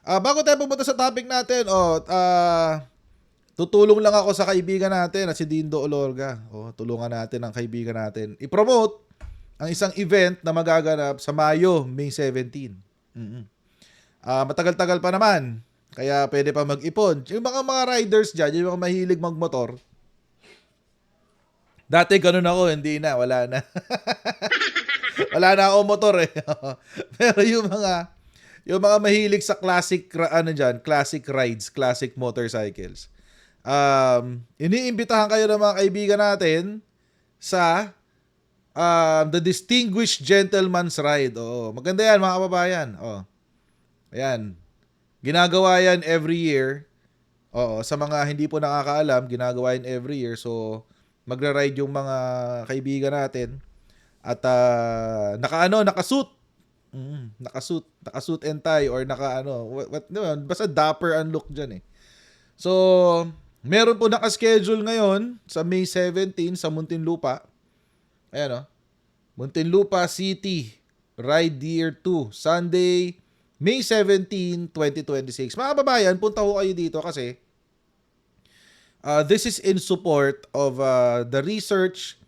Bago tayo pumunta sa topic natin, tutulong lang ako sa kaibigan natin na si Dindo Olorga. Tulungan natin ang kaibigan natin. I-promote ang isang event na magaganap sa Mayo, May 17. Matagal-tagal pa naman. Kaya pwede pa mag-ipon. Yung mga riders dyan, yung mga mahilig magmotor. Dati ganun ako, hindi na, wala na. Wala na ako motor eh. Pero yung mga mahilig sa classic rides, classic motorcycles. Iniimbitahan kayo ng mga kaibigan natin sa the Distinguished Gentleman's Ride. Maganda yan mga kababayan. Ayan. Ginagawa yan every year. Sa mga hindi po nakakaalam, ginagawa yan every year. So, magra-ride yung mga kaibigan natin. At nakasuit. Nakasuit and tie or basta dapper ang look dyan eh. So, meron po nakaschedule ngayon sa May 17 sa Muntinlupa. Ayan Muntinlupa City Ride Year 2, Sunday, May 17, 2026. Mga kababayan, punta ho kayo dito kasi this is in support of the research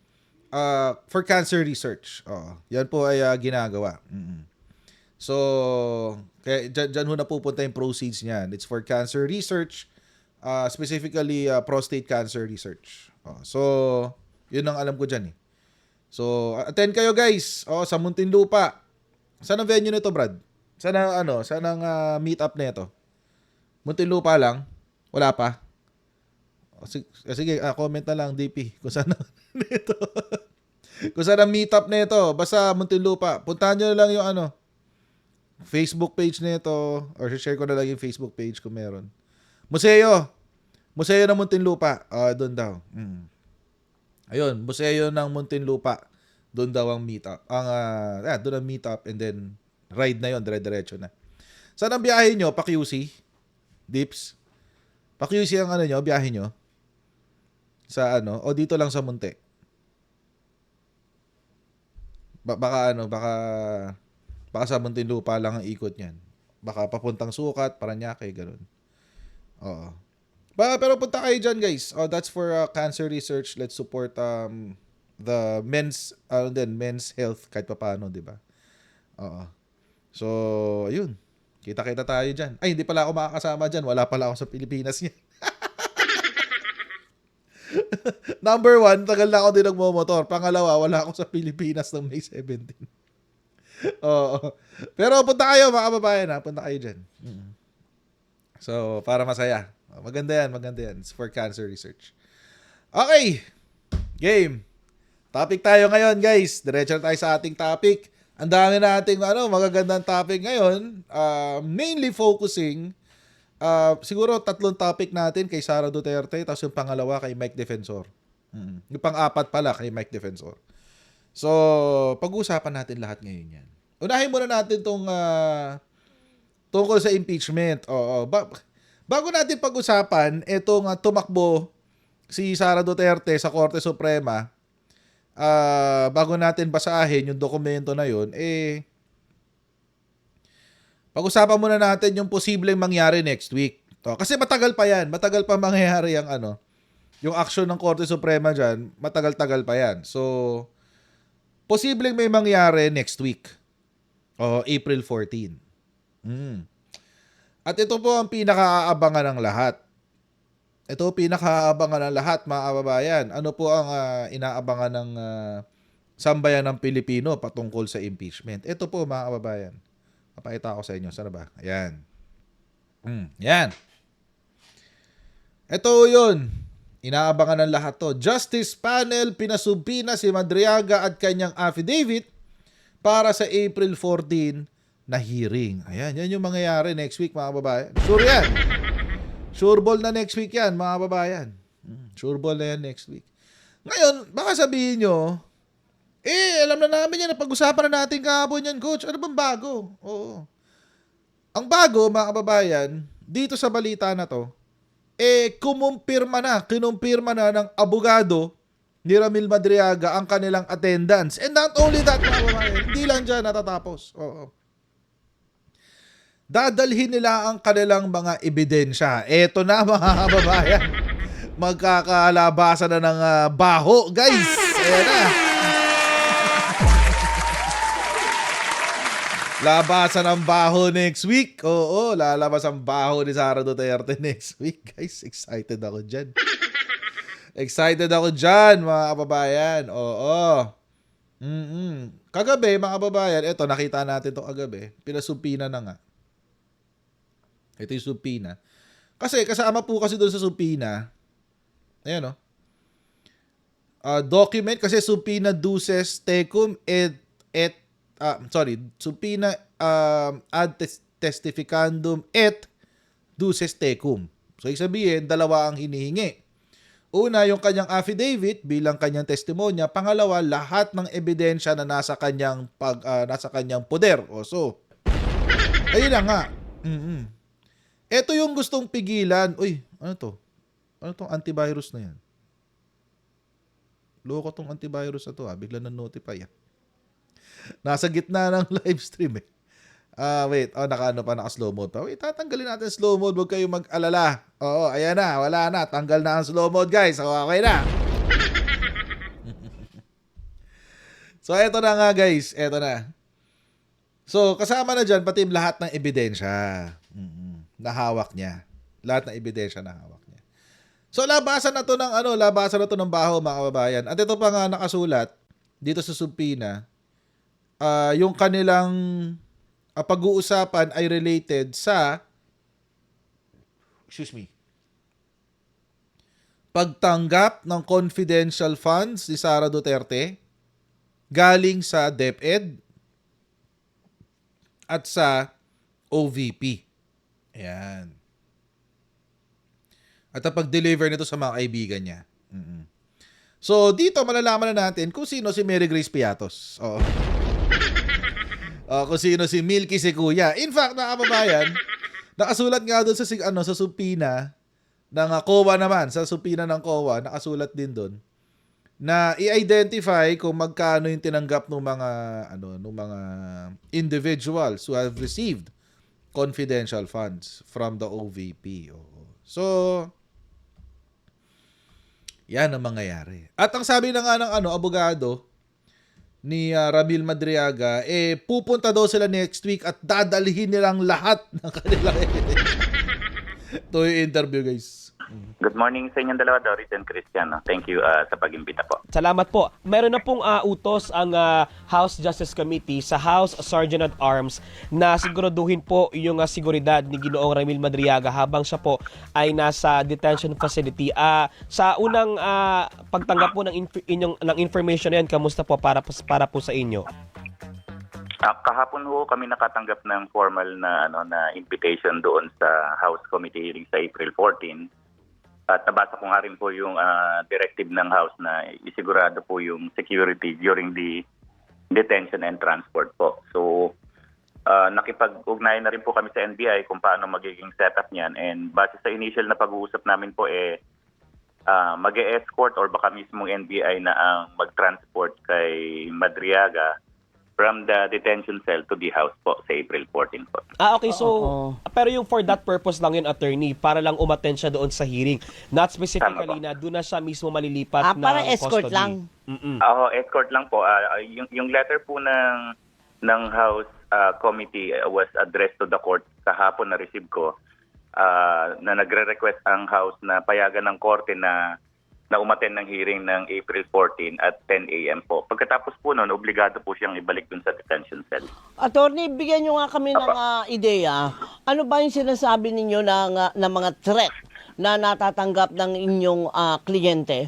for cancer research. Yan po ay ginagawa. So, kaya dyan ho na pupunta yung proceeds niyan. It's for cancer research, specifically prostate cancer research. So, yun ang alam ko dyan eh. So, attend kayo guys. Sa Muntinlupa. Saan ang venue nito, Brad? Saan ang meet up nito? Muntinlupa lang? Wala pa? Sige, comment na lang DP kung saan nito. Kung saan ang meet up nito. Basta Muntinlupa. Puntahan nyo na lang yung Facebook page nito or share ko na lang yung Facebook page kung meron. Museo ng Muntinlupa. Doon daw. Ayun, Museo ng Muntinlupa. Doon daw ang meetup. Doon ang meetup and then ride na yon, dire-diretso na. Saan ang biyahe nyo? Pa-QC? Dips? Pa-QC ang biyahe nyo? Sa o dito lang sa Munti? Baka sa Muntinlupa lang ang ikot niyan. Baka papuntang Sukat, Parañaque, ganun. Oo. Pero punta kayo dyan, guys. That's for cancer research. Let's support the men's health kahit paano, di ba? Oo. So, ayun. Kita-kita tayo dyan. Ay, hindi pala ako makakasama dyan. Wala pala ako sa Pilipinas yan. Number 1, tagal na ako din nagmomotor. Pangalawa, wala ako sa Pilipinas ng May 17. Oo. Pero punta kayo, mga kababayan, ha? Punta kayo dyan. So, para masaya. Maganda yan. It's for cancer research. Okay. Game. Topic tayo ngayon, guys. Diretso na tayo sa ating topic. Ang dami nating magagandang topic ngayon. Mainly focusing, siguro 3 topic natin kay Sara Duterte, tapos yung pangalawa kay Mike Defensor. Yung pang-4 pala kay Mike Defensor. So, pag-uusapan natin lahat ngayon yan. Unahin muna natin tong tungkol sa impeachment. Bago natin pag-usapan, itong tumakbo si Sara Duterte sa Korte Suprema, bago natin basahin yung dokumento na yun, pag-usapan muna natin yung posibleng mangyari next week. Kasi matagal pa yan. Matagal pa mangyayari yung action ng Korte Suprema dyan. Matagal-tagal pa yan. So, posibleng may mangyari next week. April 14. At ito po ang pinakaabangan ng lahat. Mga kababayan. Ano po ang inaabangan ng sambayan ng Pilipino patungkol sa impeachment? Ito po, mga kababayan. Papakita ko sa inyo. Sana ba? Ayan. Yan. Ito yun. Inaabangan ng lahat to. Justice Panel pinasubina si Madriaga at kanyang affidavit para sa April 14 na hearing. Ayan, yan yung mangyayari next week, mga kababayan. Sure yan. Sure ball na next week yan, mga kababayan. Sure ball na yan next week. Ngayon, baka sabihin nyo, alam na namin yan, napag-usapan na natin kahapon yan, coach. Ano bang bago? Oo. Ang bago, mga kababayan, dito sa balita na to, kinumpirma na ng abogado ni Ramil Madriaga ang kanilang attendance. And not only that, mga kababayan, hindi lang dyan natatapos. Oo. dadalhin nila ang kanilang mga ebidensya. Eto na mga kababayan. Magkakalabasan na ng baho, guys. Ayan na. Labasan ang baho next week. Oo, lalabas ang baho ni Sara Duterte next week. Guys, excited ako dyan. Excited ako dyan, mga kababayan. Oo. Kagabi, mga kababayan, eto, nakita natin to kagabi. Pinasubpina na nga. Ito yung subpina. Kasi kasama po kasi doon sa subpina, ayan o, document kasi subpina duces tecum subpina ad testificandum et duces tecum. So, ibig sabihin, dalawa ang hinihingi. Una, yung kanyang affidavit bilang kanyang testimonya. Pangalawa, lahat ng ebidensya na nasa kanyang poder. O so, ayun na nga. Ito yung gustong pigilan. Uy, ano to? Ano tong antivirus na yan? Loko tong antivirus na to bigla na notify Nasa gitna ng live stream wait. Naka-slow mode pa. Wait, tatanggalin natin slow mode. Huwag kayong mag-alala. Oo, ayan na. Wala na. Tanggal na ang slow mode, guys. Okay na. So, eto na nga, guys. Eto na. So, kasama na dyan pati lahat ng ebidensya na hawak niya. Lahat ng ebidensya na hawak niya. So, labasan na to ng baho, mga kababayan. At ito pa nga nakasulat dito sa subpina, yung kanilang pag-uusapan ay related sa pagtanggap ng confidential funds ni Sara Duterte galing sa DepEd at sa OVP. Ayan. At pag-deliver nito sa mga kaibigan niya. So, dito malalaman na natin kung sino si Mary Grace Piatos. Oo. Kung sino si Milky Sikuya. In fact, mga kababayan, nakasulat nga doon sa subpina ng COA naman. Sa subpina ng COA, nakasulat din doon na i-identify kung magkano yung tinanggap ng mga individuals who have received confidential funds from the OVP. So, yan ang mangyayari. At ang sabi na nga ng abogado ni Ramil Madriaga, pupunta daw sila next week at dadalhin nilang lahat ng kanilang evidence. Ito yung interview, guys. Good morning sa inyong dalawa, Doris and Christian. Thank you sa pag-imbita po. Salamat po. Meron na pong utos ang House Justice Committee sa House Sergeant at Arms na siguraduhin po yung seguridad ni Ginoong Ramil Madriaga habang siya po ay nasa detention facility. Sa unang pagtanggap po ng information na yan, kamusta po para po sa inyo? Kahapon ho kami nakatanggap ng formal na invitation doon sa House Committee hearing sa April 14. At nabasa ko nga rin po yung directive ng House na isigurado po yung security during the detention and transport po. So, nakipag-ugnayan na rin po kami sa NBI kung paano magiging setup niyan. And base sa initial na pag-uusap namin po, mag-e-escort or baka mismong NBI na ang mag-transport kay Madriaga from the detention cell to the house po sa April 14 po. Okay. So, pero yung for that purpose lang yun, attorney, para lang umattend siya doon sa hearing. Not specifically na doon na siya mismo malilipat ng para escort custody. lang. Escort lang po. Yung letter po ng House Committee was addressed to the court kahapon na receive ko na nagre-request ang House na payagan ng korte na umattend ng hearing ng April 14 at 10 a.m. po. Pagkatapos po noon, obligado po siyang ibalik dun sa detention cell. Attorney, bigyan nyo nga kami ng ideya. Ano ba yung sinasabi ninyo na mga threat na natatanggap ng inyong kliyente?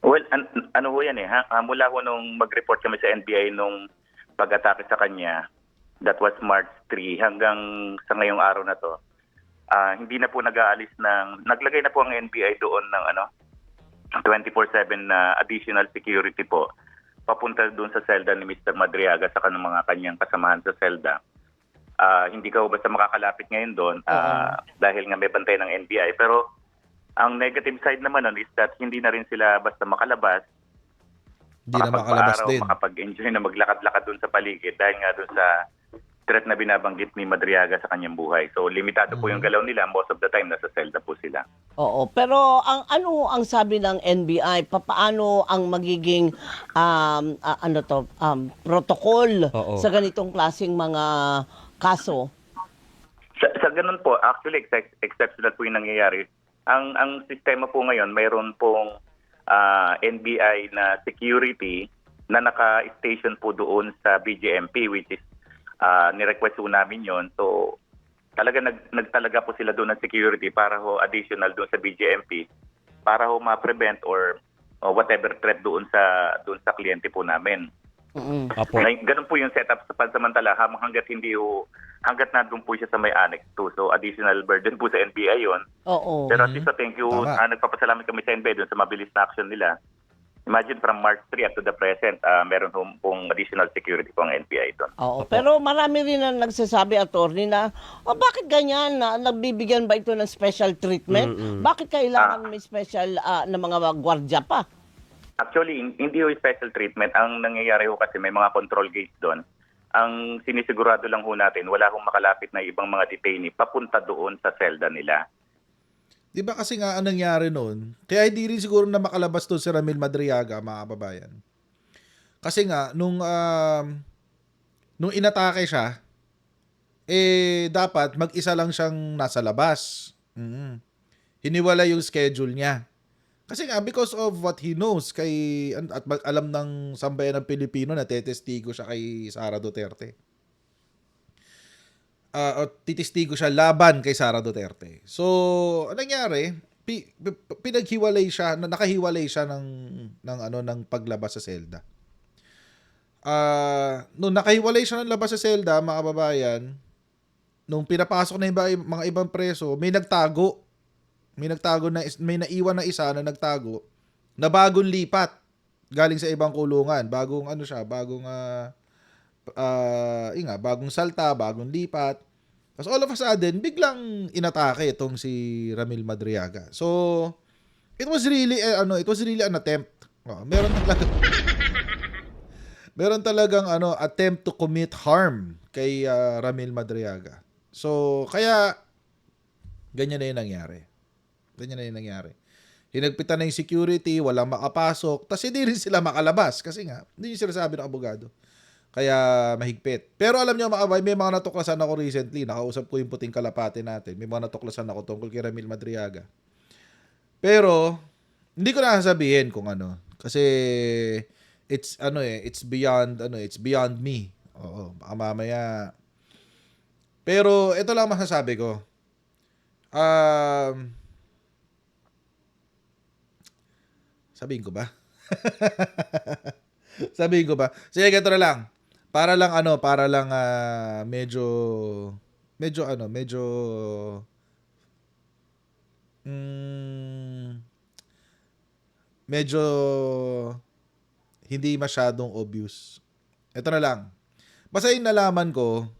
Well, ano ho yan mula ho nung mag-report kami sa NBI nung pag-atake sa kanya, that was March 3, hanggang sa ngayong araw na to, hindi na po naglagay na po ang NBI doon ng 24/7 na additional security po papunta doon sa selda ni Mr. Madriaga sa mga kanyang kasamahan sa selda. Hindi ka basta makakalapit ngayon doon dahil nga may bantay ng NBI. Pero ang negative side naman nun is that hindi na rin sila basta makalabas. Hindi na makalabas din. Makapag-enjoy na maglakad-lakad doon sa paligid dahil nga doon sa threat na binabanggit ni Madriaga sa kanyang buhay. So limitado po yung galaw nila, most of the time nasa selda po sila. Oo, pero ang ano ang sabi ng NBI, papaano ang magiging protocol Oo. sa ganitong klaseng mga kaso? Sa ganun po, actually exceptional po yung nangyayari. Ang sistema po ngayon, mayroon pong NBI na security na naka-station po doon sa BGMP, which is ni-request po namin yon. So talaga nagtalaga po sila doon ng security para ho additional doon sa BGMP para ho ma-prevent or whatever threat doon sa kliyente po namin. Apo. Ganun po yung setup sa pansamantala hanggat nandun po siya sa may annex 2. So additional burden po sa NBI yon. Oo. Pero at least thank you. Tama. Nagpapasalamat kami sa NBI doon sa mabilis na action nila. Imagine from March 3 up to the present, meron pong additional security po ang NBI doon. Oo, pero marami rin ang nagsasabi, attorney, na bakit ganyan? Nagbibigyan ba ito ng special treatment? Bakit kailangan may special na mga gwardya pa? Actually, hindi ho special treatment. Ang nangyayari ho kasi may mga control gates doon. Ang sinisigurado lang ho natin, wala hong makalapit na ibang mga detainee papunta doon sa selda nila. Di ba kasi nga ang nangyari noon, kaya hindi rin siguro na makalabas doon si Ramil Madriaga, mga kababayan. Kasi nga, nung inatake siya, dapat mag-isa lang siyang nasa labas. Hiniwala yung schedule niya. Kasi nga, because of what he knows, at alam ng sambayan ng Pilipino na tetestigo siya kay Sara Duterte. Titistigo siya laban kay Sara Duterte. So, anong nangyari? Pinaghiwalay siya, nakahiwalay siya ng paglabas sa selda. Nung nakahiwalay siya ng labas sa selda, mga kababayan, nung pinapasok na mga ibang preso, may nagtago. May naiwan na isa na nagtago na bagong lipat galing sa ibang kulungan. Bagong salta, bagong lipat. Tapos all of a sudden, biglang inatake itong si Ramil Madriaga. So, it was really an attempt. Meron talagang attempt to commit harm kay Ramil Madriaga. So, kaya ganyan na 'yung nangyari. Hinagpitan na yung security, walang makapasok, tapos hindi rin sila makalabas kasi nga, hindi yung sinasabi ng abogado. Kaya mahigpit. Pero alam nyo mga kabay, may mga natuklasan ako recently. Nakausap ko yung puting kalapate natin. May mga natuklasan ako tungkol kay Ramil Madriaga. Pero, hindi ko na sasabihin kung ano. Kasi, it's beyond me. Oo, baka mamaya. Pero, ito lang masasabi ko. Sabihin ko ba? Sige, ganito na lang. Para lang medyo hindi masyadong obvious. Ito na lang. Basta yung nalaman ko,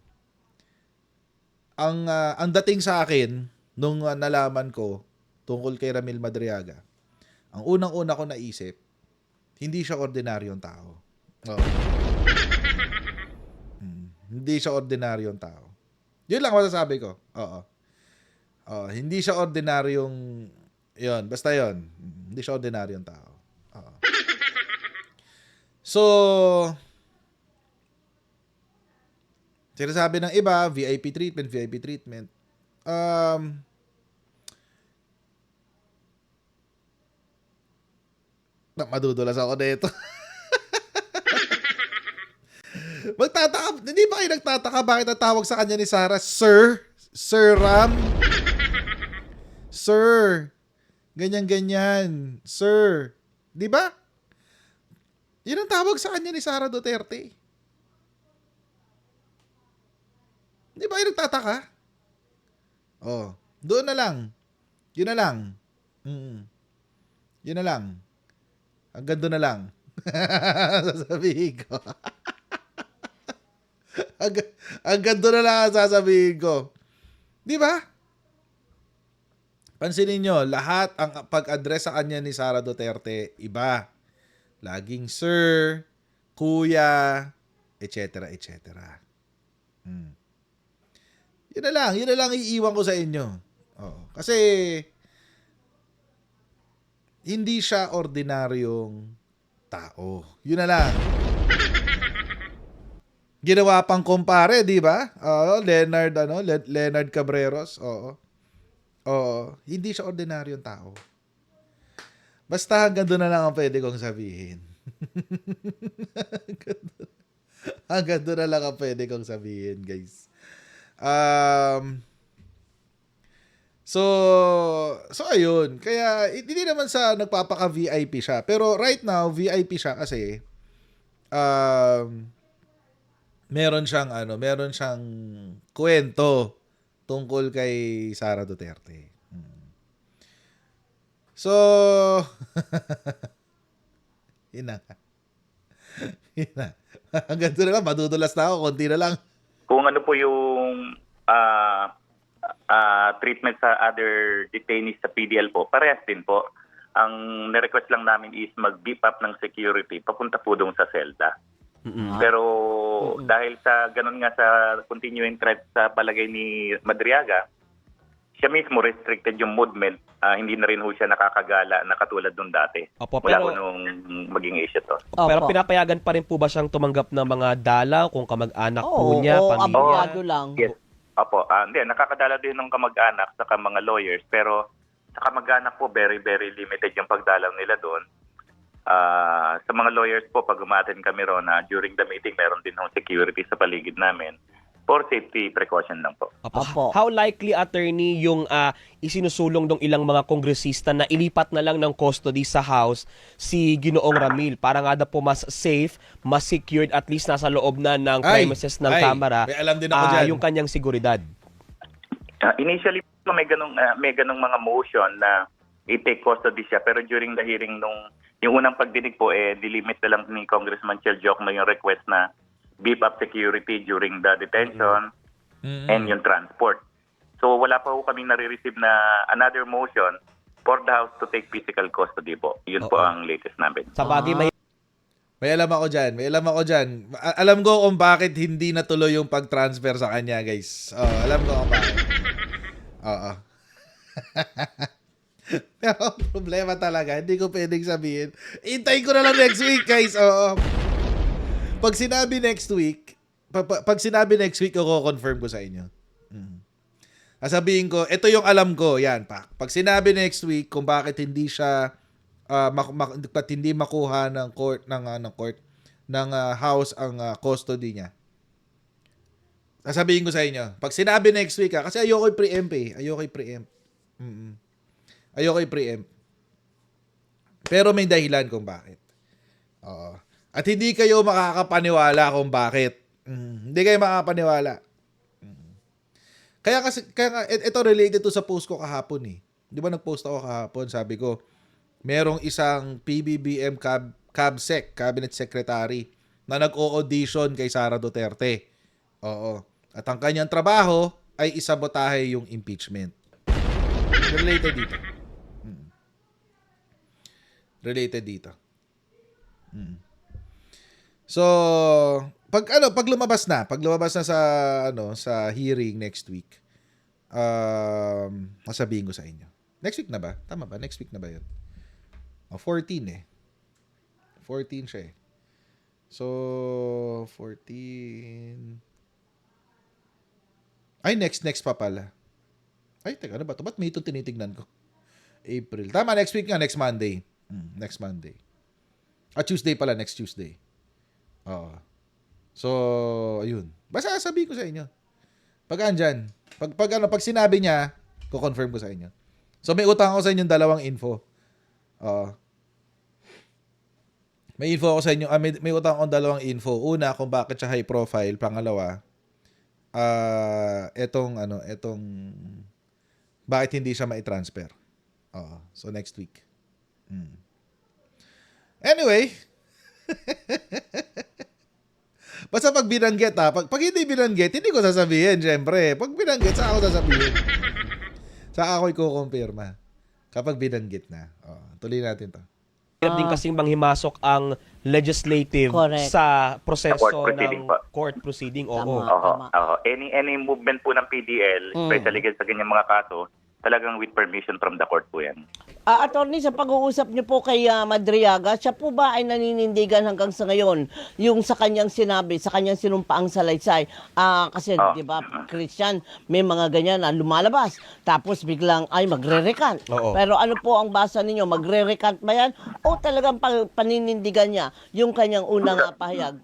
ang dating sa akin nung nalaman ko tungkol kay Ramil Madriaga, ang unang-una ko naisip, hindi siya ordinaryong tao. Oo. Hindi siya ordinaryong tao. Yun lang masasabi ko. Oo. Hindi siya ordinaryong, yun, basta yun. Hindi siya ordinaryong tao. Oo. So, sinasabi ng iba, VIP treatment. Madudulas ako dito. Hindi ba kayo nagtataka bakit natawag sa kanya ni Sara, Sir Ram? Sir. Ganyan. Sir. Di ba? Yun ang tawag sa kanya ni Sara Duterte. Di ba kayo nagtataka? Oh, doon na lang. Yun na lang. Yun na lang. Hanggang doon na lang. Sasabihin ko. Hanggang doon na lang ang sasabihin ko. Di ba? Pansinin nyo, lahat ang pag-address sa kanya ni Sara Duterte, iba. Laging sir, kuya, etc. Yun na lang iiwan ko sa inyo. Oo. Kasi hindi siya ordinaryong tao. Yun na lang. Ginawa pang kumpare, di ba? Oo, Leonard Cabreros. Oo. Oo, hindi siya ordinaryong tao. Basta hanggang doon na lang ang pwede kong sabihin. Hanggang doon na lang ang pwede kong sabihin, guys. So ayun. Kaya hindi naman sa nagpapaka-VIP siya. Pero right now, VIP siya kasi meron siyang kwento tungkol kay Sara Duterte. So, yun na. Yun na. Hanggang doon na lang, madudulas na ako, konti na lang. Kung ano po yung treatment sa other detainees sa PDL po, parehas din po. Ang nirequest lang namin is mag-beef up ng security papunta po doon sa selda. Pero dahil sa ganun nga sa continuing threat sa palagay ni Madriaga, siya mismo restricted yung movement. Hindi na rin ho siya nakakagala na katulad nung dati. Opo, Mula pero po nung maging issue to. pero Opo. pinapayagan pa rin po ba siyang tumanggap ng mga dalaw kung kamag-anak po Oo, niya, oo, pamilya? abogado lang. Yes. Opo. Hindi, nakakadala din ng kamag-anak sa mga lawyers. Pero sa kamag-anak po, very, very limited yung pagdalaw nila doon. Sa mga lawyers po, pag umaten kami ron, during the meeting, meron din ng security sa paligid namin. For safety precaution lang po. Opo. How likely, attorney, yung isinusulong ng ilang mga kongresista na ilipat na lang ng custody sa House si Ginoong Ramil para nga daw po mas safe, mas secured, at least nasa loob na ng premises ng Kamara may alam din ako dyan. yung kanyang seguridad? Initially, may ganong mga motion na i-take custody siya. Pero during the hearing yung unang pagdinig po, dilimit na lang ni Congressman Chel Jokno yung request na beef up security during the detention and yung transport. So wala pa po kaming nare-receive na another motion for the House to take physical custody po. Yun po ang latest namin. Sa bagay, may May alam ako dyan. Alam ko kung bakit hindi natuloy yung pag-transfer sa kanya, guys. Alam ko kung bakit. Oo. Pero problema talaga, hindi ko pwedeng sabihin. Hintayin ko na lang next week, guys. Oo. Pag sinabi next week, i-confirm ko sa inyo. Sasabihin ko, ito yung alam ko, yan pa. Pag sinabi next week kung bakit hindi siya hindi makuha ng House ang custody niya. Sasabihin ko sa inyo. Pag sinabi next week, kasi ayoko i-preempt eh. Ayoko i-preempt. Pero may dahilan kung bakit. Oo. At hindi kayo makakapaniwala kung bakit. Hindi kayo makakapaniwala. Kaya ito related to sa post ko kahapon eh. Di ba nag-post ako kahapon? Sabi ko, merong isang PBBM CABSEC, Cabinet Secretary, na nag-o-audition kay Sara Duterte. Oo. At ang kanyang trabaho ay isabotahe yung impeachment. Related dito. So, pag lumabas na sa hearing next week, sasabihin ko sa inyo. Next week na ba? Tama ba? Next week na ba 'yun? 14 eh. 14 siya eh. So, 14. Ay, next pa pala. Ay, teka, ano ba ito? Ba't may ito tinitignan ko? April. Tama, next week nga, next Monday. Next Monday. Tuesday pala, next Tuesday. Oo. So, ayun. Basta sabihin ko sa inyo. Pag andyan, pag sinabi niya, ko-confirm ko sa inyo. So, may utang ako sa inyong dalawang info. May info ako sa inyo, may utang akong dalawang info. Una, kung bakit siya high profile. Pangalawa, etong bakit hindi siya mai-transfer. So, next week. Anyway, basta pag binanggit pag hindi binanggit, hindi ko sasabihin, syempre. Pag binanggit, saka ako sasabihin. Saka ako i-kukumpirma. Kapag binanggit na. Tuloy natin to. Hirap din kasing manghimasok ang legislative Correct. sa proseso Sa court proceeding ng po. court proceeding. Oo. Tama. Oo, Tama. oo. Any movement po ng PDL, especially sa ganyang mga kaso, talagang with permission from the court po yan. Attorney, sa pag-uusap niyo po kay Madriaga, siya po ba ay naninindigan hanggang sa ngayon yung sa kanyang sinabi, sa kanyang sinumpaang salaysay? Kasi, di ba, Christian, may mga ganyan na lumalabas, tapos biglang ay magre-recant. Oo. Pero ano po ang basa ninyo? Magre-recant ba yan? O talagang paninindigan niya yung kanyang unang pahayag?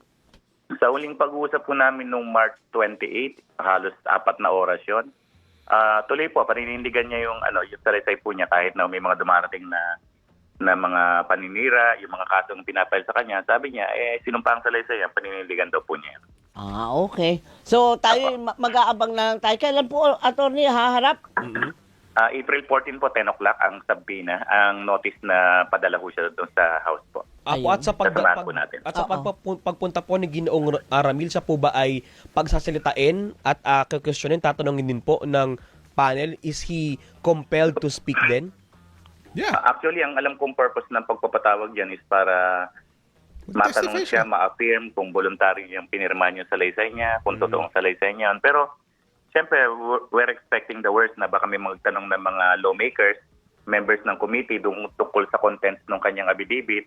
Sa uling pag-uusap po namin nung March 28, halos 4 na oras yun. Tuloy po, paninindigan niya yung salaysay po niya kahit na may mga dumarating na mga paninira, yung mga kasong pinapile sa kanya. Sabi niya, sinumpang salaysay yan, paninindigan daw po niya. Okay. So, tayo mag-aabang na lang tayo. Kailan po, attorney, haharap? April 14 po, 10 o'clock ang subpoena, ang notice na padala po siya doon sa house po. Apo, at sa Sasamahan po natin. pagpunta po ni Ginoong Ramil, siya po ba ay pagsasalitain at kukwestiyonin, tatanungin din po ng panel, is he compelled to speak then? Yeah. Actually, ang alam kong purpose ng pagpapatawag dyan is para matanong Testify siya, ma-affirm kung voluntary yung pinirma niyo sa salaysay niya, kung totoong salaysay niya. Pero, siyempre, we're expecting the worst na baka may magtanong ng mga lawmakers, members ng committee, tungkol sa contents ng kanyang affidavit.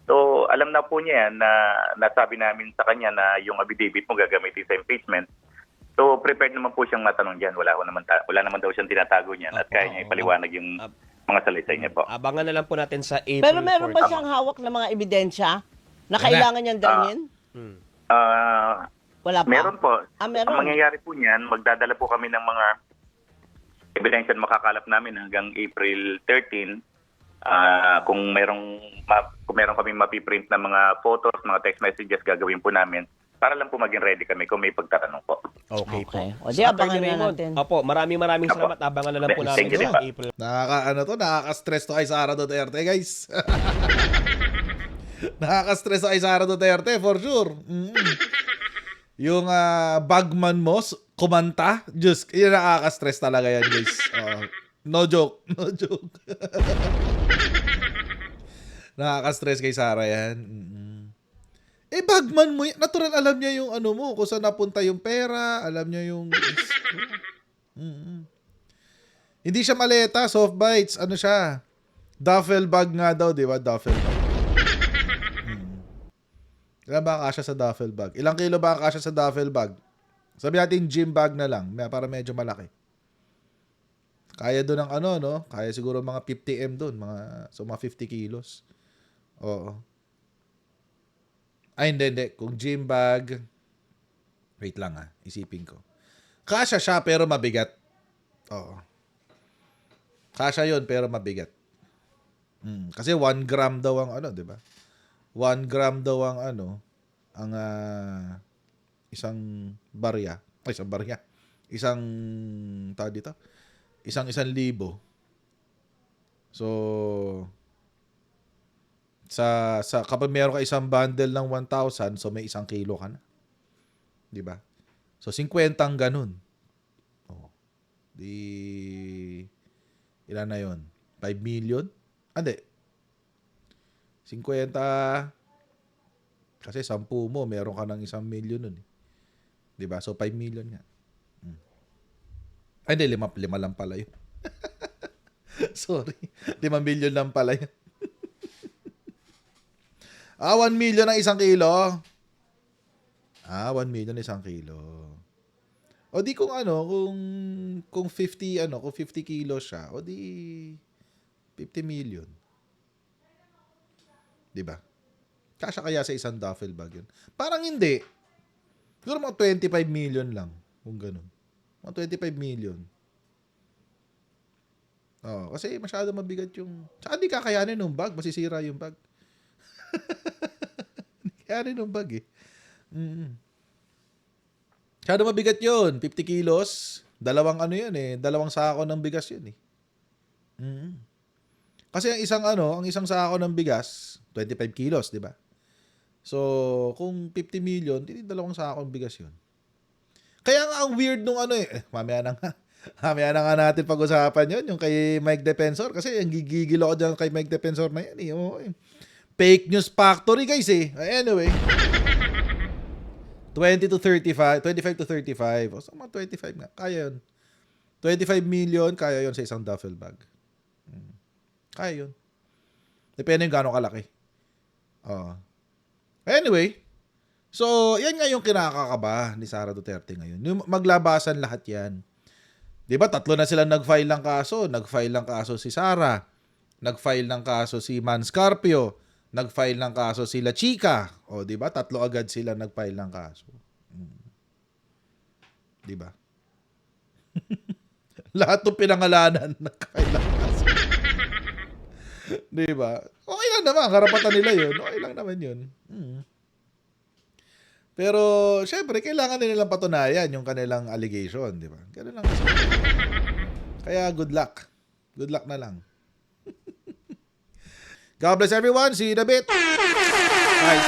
So, alam na po niya yan na nasabi namin sa kanya na yung affidavit mo gagamitin sa impeachment. So, prepared naman po siyang matanong dyan. Wala naman daw siyang tinatago niyan at kaya niya ipaliwanag yung mga salaysay niya po. Abangan na lang po natin sa April Pero meron ba 14. siyang hawak na mga ebidensya na kailangan niyang dalhin? Wala pa? Meron po. Meron. Ang mangyayari po niyan, magdadala po kami ng mga ebidensya na makakalap namin hanggang April 13. Kung meron kami mapiprint na mga photos, mga text messages, gagawin po namin para lang po maging ready kami kung may pagtatanong po. Okay po. O di, abangan Attorney na Raymond, natin. Opo, maraming salamat. Abangan na lang po namin Thank you, sa pa. April. Nakaka-stress to kay Sara Duterte, guys. Nakaka-stress to kay Sara Duterte, for sure. Yung bagman mo, kumanta, just, yun nakaka-stress talaga yan, guys. No joke. Nakaka-stress kay Sara yan. Bagman mo, natural alam niya yung mo, kung saan napunta yung pera, alam niya yung... Hindi siya maleta, soft bites, siya? Duffel bag nga daw, di ba? Duffel bag. Ilan ba ang kasya sa duffel bag? Ilang kilo ba ang kasya sa duffel bag? Sabi natin gym bag na lang, para medyo malaki. Kaya doon ng no? Kaya siguro mga 50 doon, mga 50 kilos. Oo. Ay, hindi. Kung gym bag, wait lang isipin ko. Kasya siya pero mabigat. Oo. Kasya yun pero mabigat. Kasi 1 gram daw ang di ba? 1 gram daw ang ang isang barya. Ay, isang barya. Isang 1,000. So, sa kapag meron ka isang bundle ng 1,000, so may 1 kilo ka na. 'Di ba? So 50 ang ganun. Ilan na 'yon? 5 million? Hindi. 50 kasi 10 mo, meron ka ng 1 million nun. 'Di ba? So 5 million nga. Ay, hindi, 5 lang pala yun. Sorry. 5 million lang pala yun. 1 million ang 1 kilo. 1 million 1 kilo. O di kung kung 50 kung 50 kilos siya, o di 50 million. 'Di ba? Kasya kaya sa isang duffel bag yun? Parang hindi. Siguro mga 25 million lang, kung ganun. Mga 25 million. Kasi masyado mabigat yung... Tsaka di kakayanin ng bag, masisira yung bag. Kaya rin ng bag Masyado mabigat yun. 50 kilos. Dalawang dalawang sako ng bigas yun Kasi ang isang sako ng bigas, 25 kilos, di ba? So, kung 50 million, dalawang sako ng bigas yun. Kaya nga ang weird nung mamaya na nga. Mamaya na nga natin pag-usapan yun, yung kay Mike Defensor. Kasi ang gigigil ako dyan kay Mike Defensor na yan. Oo, eh. Fake news factory guys eh. Anyway. 25 to 35. O, so mga 25 nga. Kaya yun. 25 million, kaya yun sa isang duffel bag. Kaya yun. Depende yung gano'ng kalaki. Anyway. So, yan nga yung kinakakaba ni Sara Duterte ngayon. Yung maglabasan lahat yan. Diba, 3 na sila nag-file ng kaso. Nag-file ng kaso si Sara. Nag-file ng kaso si Man Scarpio. Nag-file ng kaso sila Chica. O, di ba? 3 agad sila nag-file ng kaso. Di ba? Lahat ng pinangalanan nag-file ng kaso. Di ba? Okay lang naman. Karapatan nila yun. Okay lang naman yun. Pero, syempre, kailangan din nilang patunayan yung kanilang allegation. Di ba? Ganun lang. Kaya, good luck. Good luck na lang. God bless everyone. See you in a bit. Bye.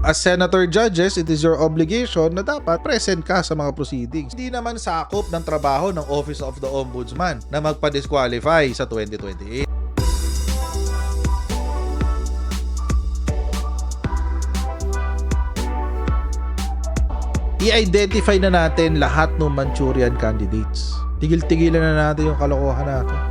As senator judges, it is your obligation na dapat present ka sa mga proceedings. Hindi naman sakop ng trabaho ng Office of the Ombudsman na magpa-disqualify sa 2028. I-identify na natin lahat ng Manchurian candidates. Tigil-tigilan na natin yung kalokohan natin.